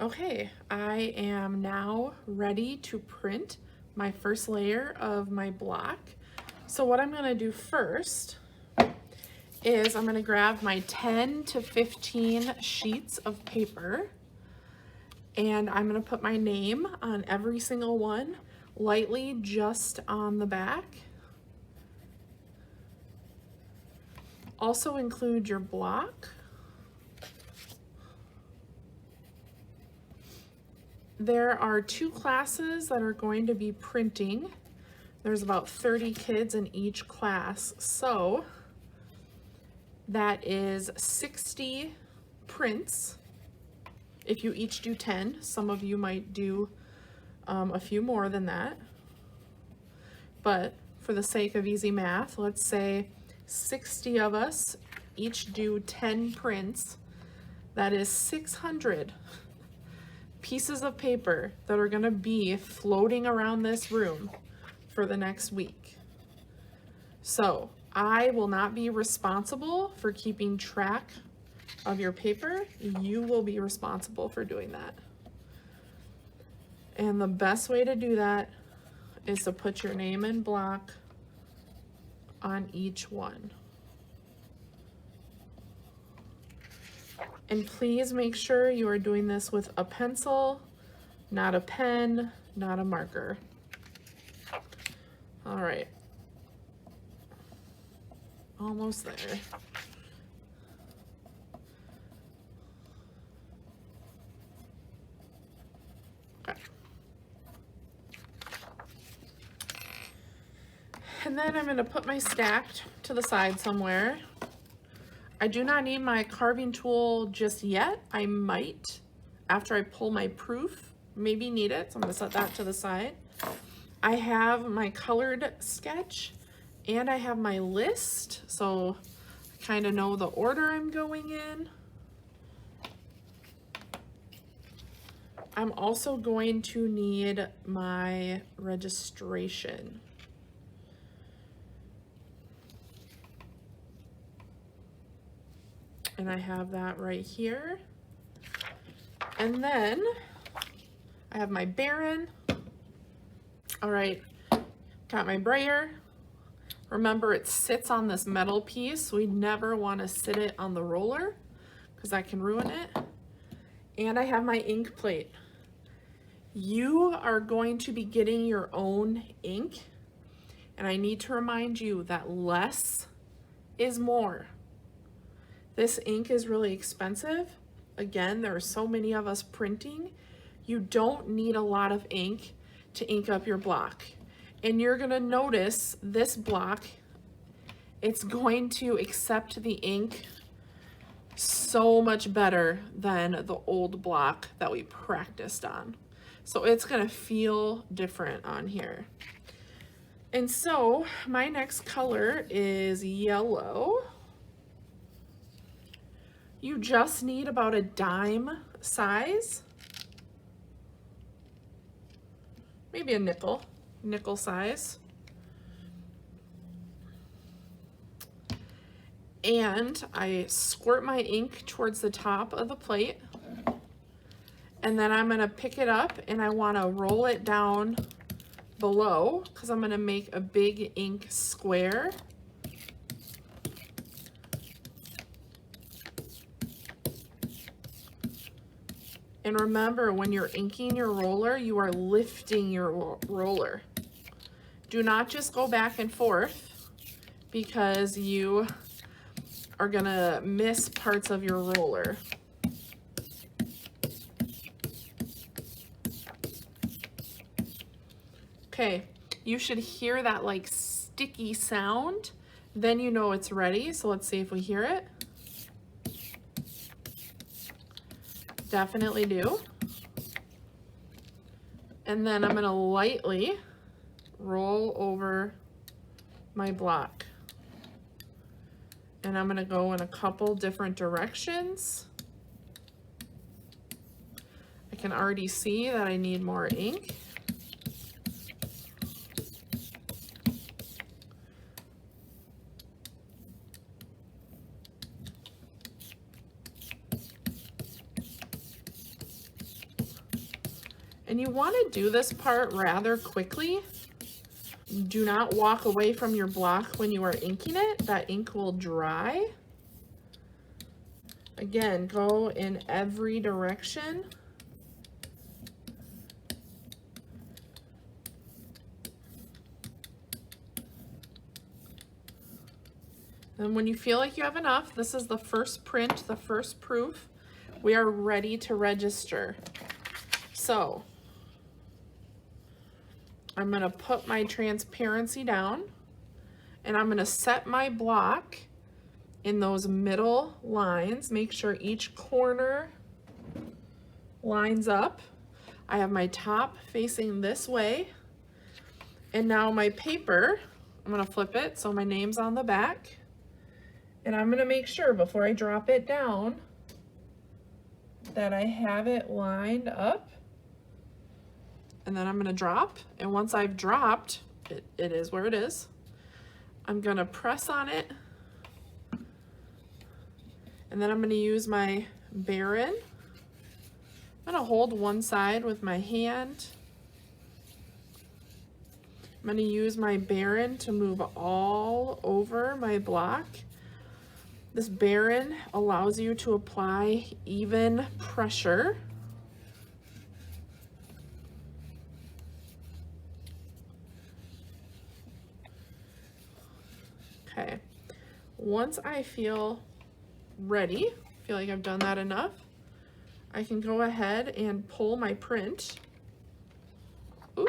Okay, I am now ready to print my first layer of my block. So what I'm gonna do first is I'm gonna grab my 10 to 15 sheets of paper and I'm gonna put my name on every single one, lightly just on the back. Also include your block. There are 2 classes that are going to be printing. There's about 30 kids in each class, so that is 60 prints. If you each do 10, some of you might do a few more than that. But for the sake of easy math, let's say 60 of us each do 10 prints. That is 600 pieces of paper that are gonna be floating around this room for the next week. So I will not be responsible for keeping track of your paper. You will be responsible for doing that. And the best way to do that is to put your name and block on each one. And please make sure you are doing this with a pencil, not a pen, not a marker. All right. Almost there. Okay. And then I'm going to put my stack to the side somewhere. I do not need my carving tool just yet. I might, after I pull my proof, maybe need it. So I'm going to set that to the side. I have my colored sketch and I have my list. So I kind of know the order I'm going in. I'm also going to need my registration. And I have that right here. And then I have my Baron. All right, got my brayer. Remember, it sits on this metal piece. We never want to sit it on the roller because that can ruin it. And I have my ink plate. You are going to be getting your own ink. And I need to remind you that less is more. This ink is really expensive. Again, there are so many of us printing. You don't need a lot of ink to ink up your block. And you're gonna notice this block, it's going to accept the ink so much better than the old block that we practiced on. So it's gonna feel different on here. And so my next color is yellow. You just need about a dime size, maybe a nickel size. And I squirt my ink towards the top of the plate. And then I'm gonna pick it up and I wanna roll it down below because I'm gonna make a big ink square. And remember, when you're inking your roller, you are lifting your roller. Do not just go back and forth because you are gonna miss parts of your roller. Okay, you should hear that like sticky sound. Then you know it's ready. So let's see if we hear it. Definitely do. And then I'm gonna lightly roll over my block. And I'm gonna go in a couple different directions. I can already see that I need more ink. And you want to do this part rather quickly. Do not walk away from your block when you are inking it. That ink will dry. Again, go in every direction. And when you feel like you have enough, this is the first print, the first proof. We are ready to register. So I'm gonna put my transparency down and I'm gonna set my block in those middle lines. Make sure each corner lines up. I have my top facing this way. And now my paper, I'm gonna flip it so my name's on the back. And I'm gonna make sure before I drop it down that I have it lined up. And then I'm gonna drop. And once I've dropped, it is where it is. I'm gonna press on it. And then I'm gonna use my Baren. I'm gonna hold one side with my hand. I'm gonna use my Baren to move all over my block. This Baren allows you to apply even pressure. Okay, once I feel ready, feel like I've done that enough, I can go ahead and pull my print. Ooh,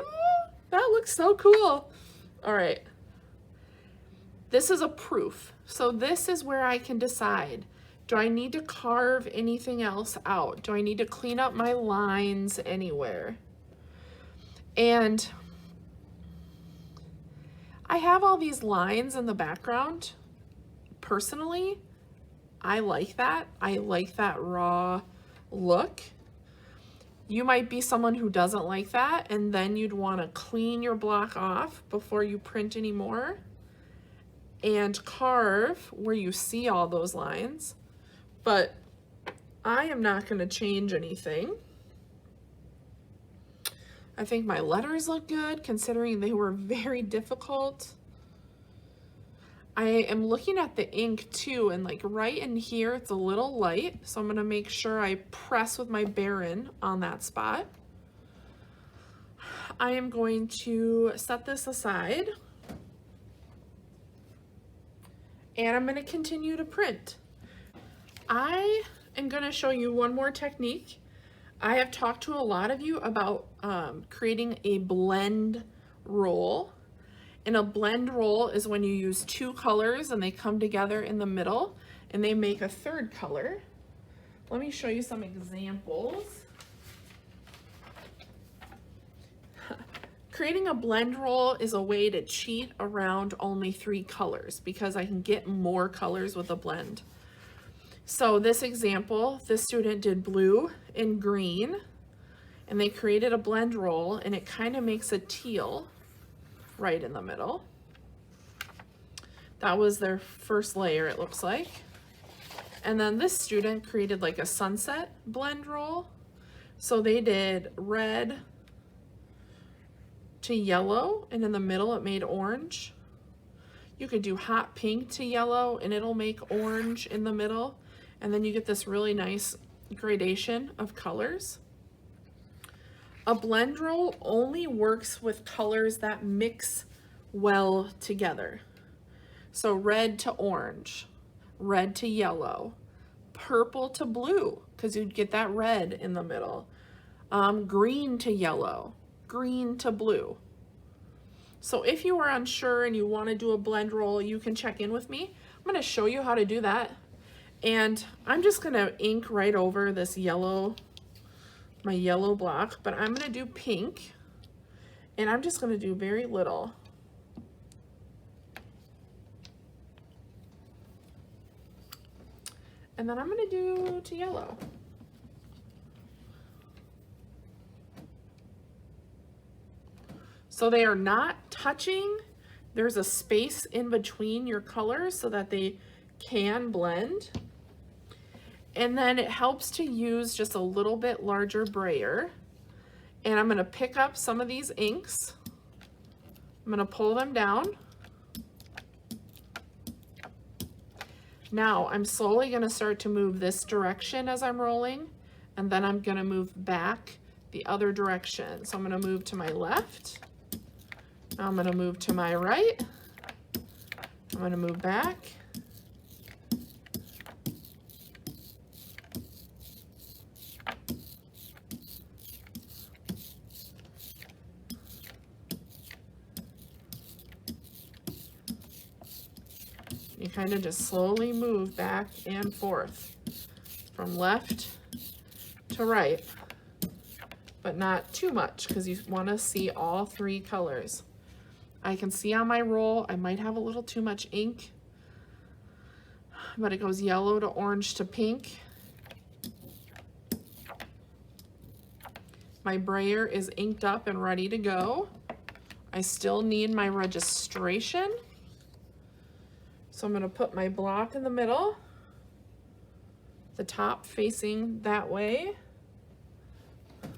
that looks so cool. All right. This is a proof. So this is where I can decide, do I need to carve anything else out? Do I need to clean up my lines anywhere? And I have all these lines in the background. Personally, I like that. I like that raw look. You might be someone who doesn't like that, and then you'd want to clean your block off before you print anymore and carve where you see all those lines. But I am not going to change anything. I think my letters look good considering they were very difficult. I am looking at the ink too, and like right in here it's a little light, so I'm going to make sure I press with my Baren on that spot. I am going to set this aside and I'm going to continue to print. I am going to show you one more technique. I have talked to a lot of you about creating a blend roll. And a blend roll is when you use two colors and they come together in the middle and they make a third color. Let me show you some examples. Creating a blend roll is a way to cheat around only 3 colors because I can get more colors with a blend. So this example, this student did blue and green and they created a blend roll and it kind of makes a teal right in the middle. That was their first layer, it looks like. And then this student created like a sunset blend roll. So they did red to yellow, and in the middle it made orange. You could do hot pink to yellow and it'll make orange in the middle. And then you get this really nice gradation of colors. A blend roll only works with colors that mix well together. So red to orange, red to yellow, purple to blue, because you'd get that red in the middle. Green to yellow, green to blue. So if you are unsure and you want to do a blend roll, you can check in with me. I'm going to show you how to do that. And I'm just going to ink right over this yellow, my yellow block, but I'm going to do pink and I'm just going to do very little. And then I'm going to do to yellow. So they are not touching. There's a space in between your colors so that they can blend. And then it helps to use just a little bit larger brayer And I'm gonna pick up some of these inks. I'm gonna pull them down. Now I'm slowly gonna start to move this direction as I'm rolling, and then I'm gonna move back the other direction. So I'm gonna move to my left. Now I'm gonna move to my right. I'm gonna move back. You kind of just slowly move back and forth from left to right, but not too much because you want to see all three colors. I can see on my roll I might have a little too much ink, but it goes yellow to orange to pink. My brayer is inked up and ready to go. I still need my registration. So I'm gonna put my block in the middle, the top facing that way. And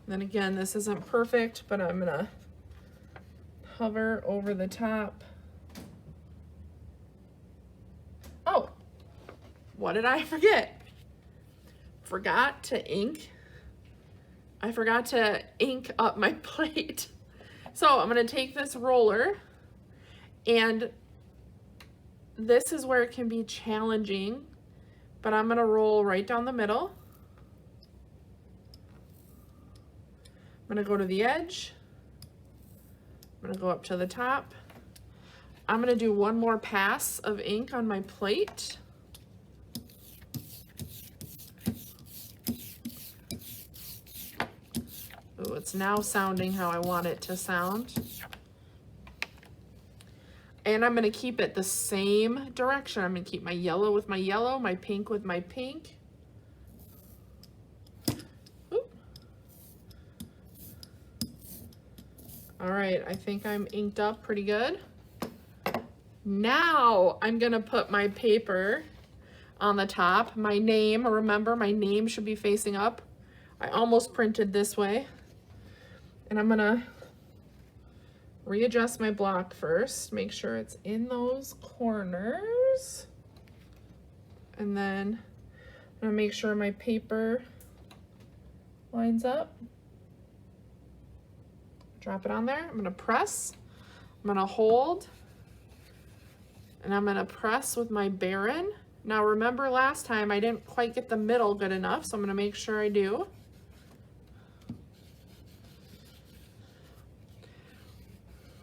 then again, this isn't perfect, but I'm gonna hover over the top. Oh, what did I forget? Forgot to ink. I forgot to ink up my plate. So I'm gonna take this roller, and this is where it can be challenging, but I'm gonna roll right down the middle. I'm gonna go to the edge. I'm gonna go up to the top. I'm gonna do one more pass of ink on my plate. Ooh, it's now sounding how I want it to sound. And I'm gonna keep it the same direction. I'm gonna keep my yellow with my yellow, my pink with my pink. Ooh. All right, I think I'm inked up pretty good. Now I'm gonna put my paper on the top. My name, remember my name should be facing up. I almost printed this way. And I'm gonna readjust my block first, make sure it's in those corners. And then I'm gonna make sure my paper lines up. Drop it on there. I'm gonna press, I'm gonna hold, and I'm gonna press with my Baren. Now remember last time I didn't quite get the middle good enough, so I'm gonna make sure I do.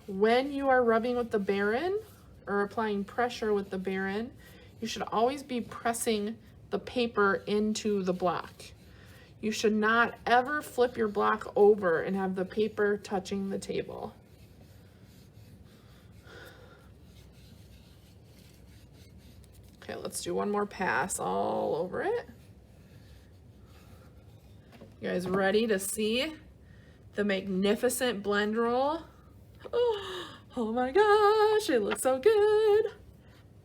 When you are rubbing with the Baren or applying pressure with the Baren, you should always be pressing the paper into the block. You should not ever flip your block over and have the paper touching the table. Okay, let's do one more pass all over it. You guys ready to see the magnificent blend roll? Oh my gosh, it looks so good.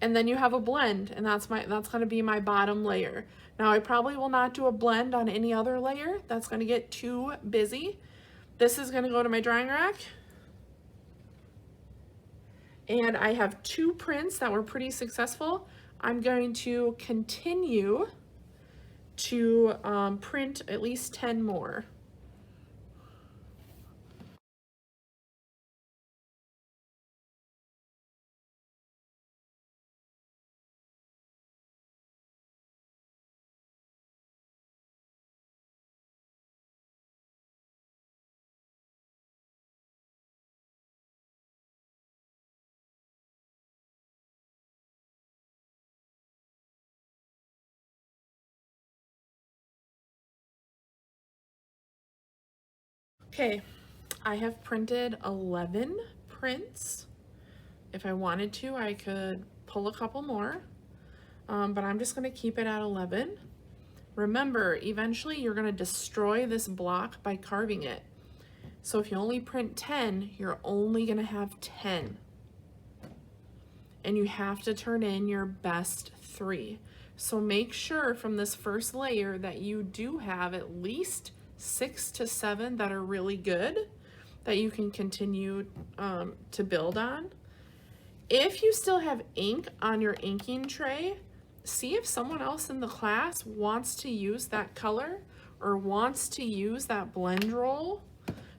And then you have a blend, and that's gonna be my bottom layer. Now I probably will not do a blend on any other layer. That's gonna get too busy. This is gonna go to my drying rack. And I have 2 prints that were pretty successful. I'm going to continue to print at least 10 more. Okay, I have printed 11 prints. If I wanted to, I could pull a couple more, but I'm just gonna keep it at 11. Remember, eventually you're gonna destroy this block by carving it. So if you only print 10, you're only gonna have 10. And you have to turn in your best 3. So make sure from this first layer that you do have at least 6 to 7 that are really good that you can continue to build on. If you still have ink on your inking tray, see if someone else in the class wants to use that color or wants to use that blend roll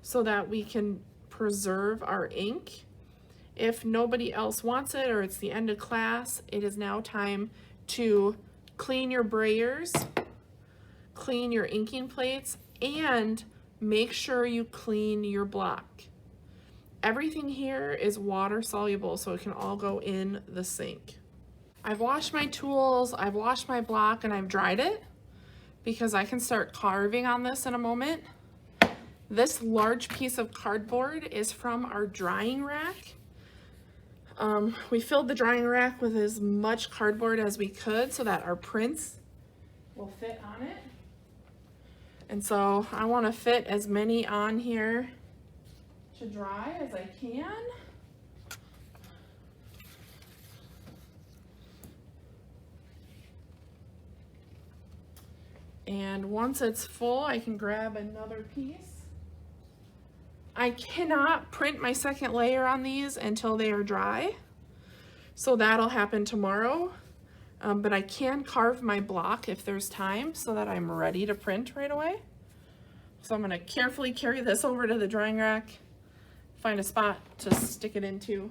so that we can preserve our ink. If nobody else wants it or it's the end of class, it is now time to clean your brayers, clean your inking plates, and make sure you clean your block. Everything here is water soluble, so it can all go in the sink. I've washed my tools, I've washed my block, and I've dried it because I can start carving on this in a moment. This large piece of cardboard is from our drying rack. We filled the drying rack with as much cardboard as we could so that our prints will fit on it. And so I want to fit as many on here to dry as I can. And once it's full, I can grab another piece. I cannot print my second layer on these until they are dry, so that'll happen tomorrow. But I can carve my block if there's time so that I'm ready to print right away. So I'm gonna carefully carry this over to the drying rack, find a spot to stick it into.